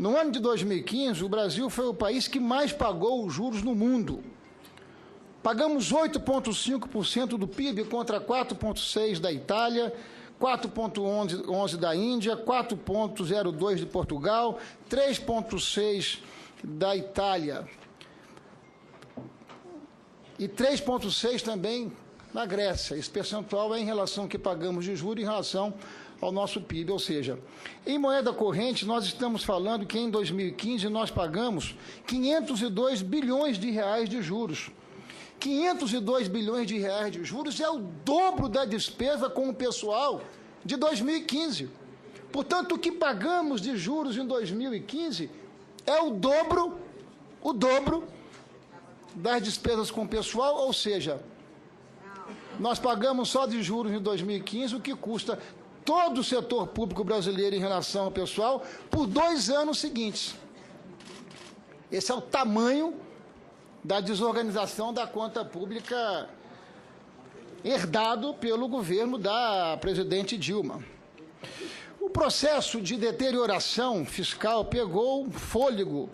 No ano de 2015, o Brasil foi o país que mais pagou os juros no mundo. Pagamos 8,5% do PIB contra 4,6% da Itália, 4,11% da Índia, 4,02% de Portugal, 3,6% da Itália e 3,6% também na Grécia. Esse percentual é em relação ao que pagamos de juros em relação ao nosso PIB, ou seja, em moeda corrente nós estamos falando que em 2015 nós pagamos 502 bilhões de reais de juros. 502 bilhões de reais de juros é o dobro da despesa com o pessoal de 2015. Portanto, o que pagamos de juros em 2015 é o dobro das despesas com o pessoal, ou seja, nós pagamos só de juros em 2015 o que custa todo o setor público brasileiro em relação ao pessoal por 2 anos seguintes. Esse é o tamanho da desorganização da conta pública herdado pelo governo da presidente Dilma. O processo de deterioração fiscal pegou fôlego,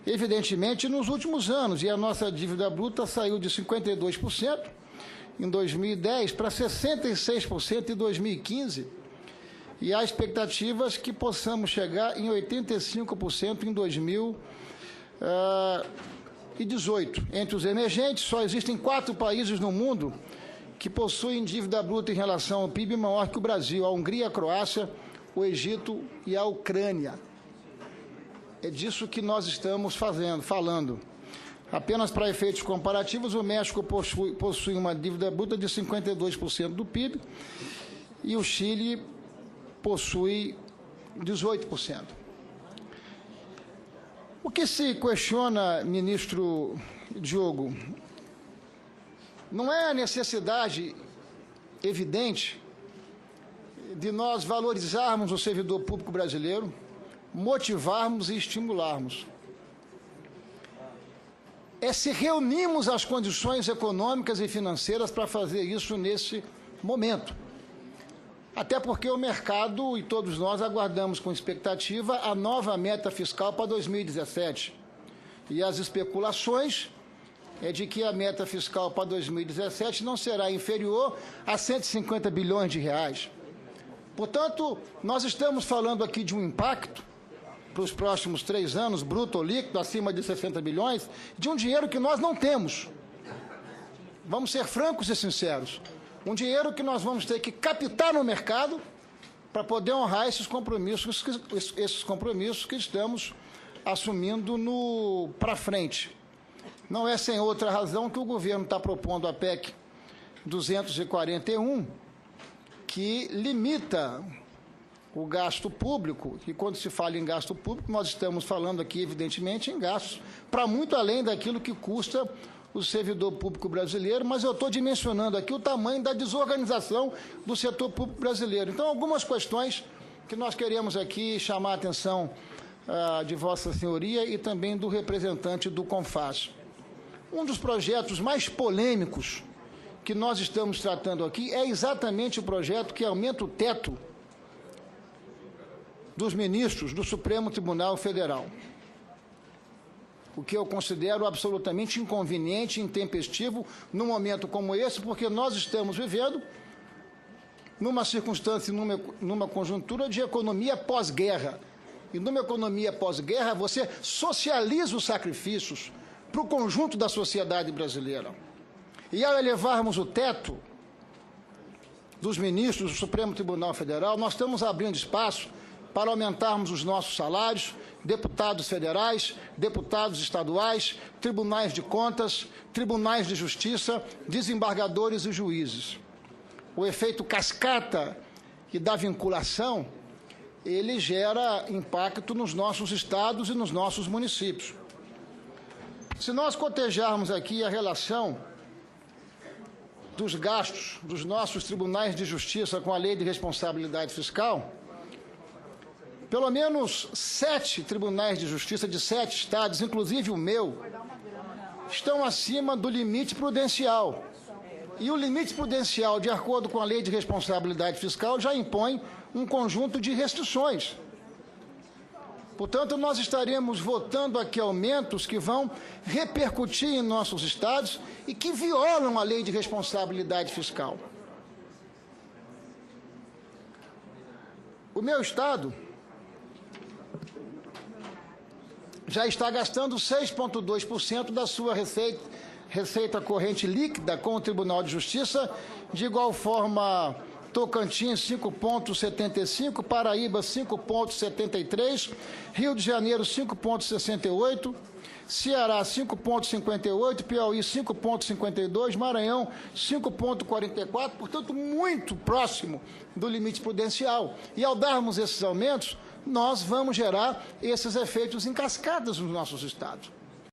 evidentemente, nos últimos anos, e a nossa dívida bruta saiu de 52% em 2010 para 66% em 2015, e há expectativas que possamos chegar em 85% em 2018. Entre os emergentes, só existem 4 países no mundo que possuem dívida bruta em relação ao PIB maior que o Brasil: a Hungria, a Croácia, o Egito e a Ucrânia. É disso que nós estamos falando. Apenas para efeitos comparativos, o México possui uma dívida bruta de 52% do PIB e o Chile possui 18%. O que se questiona, ministro Diogo, não é a necessidade evidente de nós valorizarmos o servidor público brasileiro, motivarmos e estimularmos. É se reunirmos as condições econômicas e financeiras para fazer isso nesse momento. Até porque o mercado e todos nós aguardamos com expectativa a nova meta fiscal para 2017. E as especulações é de que a meta fiscal para 2017 não será inferior a 150 bilhões de reais. Portanto, nós estamos falando aqui de um impacto para os próximos 3 anos, bruto ou líquido, acima de 60 bilhões, de um dinheiro que nós não temos. Vamos ser francos e sinceros. Um dinheiro que nós vamos ter que captar no mercado para poder honrar esses compromissos que estamos assumindo para frente. Não é sem outra razão que o governo está propondo a PEC 241, que limita o gasto público, e quando se fala em gasto público, nós estamos falando aqui, evidentemente, em gastos para muito além daquilo que custa o servidor público brasileiro, mas eu estou dimensionando aqui o tamanho da desorganização do setor público brasileiro. Então, algumas questões que nós queremos aqui chamar a atenção de Vossa Senhoria e também do representante do CONFAS. Um dos projetos mais polêmicos que nós estamos tratando aqui é exatamente o projeto que aumenta o teto dos ministros do Supremo Tribunal Federal, o que eu considero absolutamente inconveniente e intempestivo num momento como esse, porque nós estamos vivendo numa circunstância, numa conjuntura de economia pós-guerra. E numa economia pós-guerra, você socializa os sacrifícios para o conjunto da sociedade brasileira. E ao elevarmos o teto dos ministros do Supremo Tribunal Federal, nós estamos abrindo espaço para aumentarmos os nossos salários, deputados federais, deputados estaduais, tribunais de contas, tribunais de justiça, desembargadores e juízes. O efeito cascata e da vinculação, ele gera impacto nos nossos estados e nos nossos municípios. Se nós cotejarmos aqui a relação dos gastos dos nossos tribunais de justiça com a Lei de Responsabilidade Fiscal, pelo menos 7 tribunais de justiça de 7 estados, inclusive o meu, estão acima do limite prudencial. E o limite prudencial, de acordo com a Lei de Responsabilidade Fiscal, já impõe um conjunto de restrições. Portanto, nós estaremos votando aqui aumentos que vão repercutir em nossos estados e que violam a lei de responsabilidade fiscal. O meu estado já está gastando 6,2% da sua receita corrente líquida com o Tribunal de Justiça, de igual forma Tocantins 5,75%, Paraíba 5,73%, Rio de Janeiro 5,68%, Ceará 5,58%, Piauí 5,52%, Maranhão 5,44%, portanto, muito próximo do limite prudencial. E ao darmos esses aumentos, nós vamos gerar esses efeitos em cascadas nos nossos estados.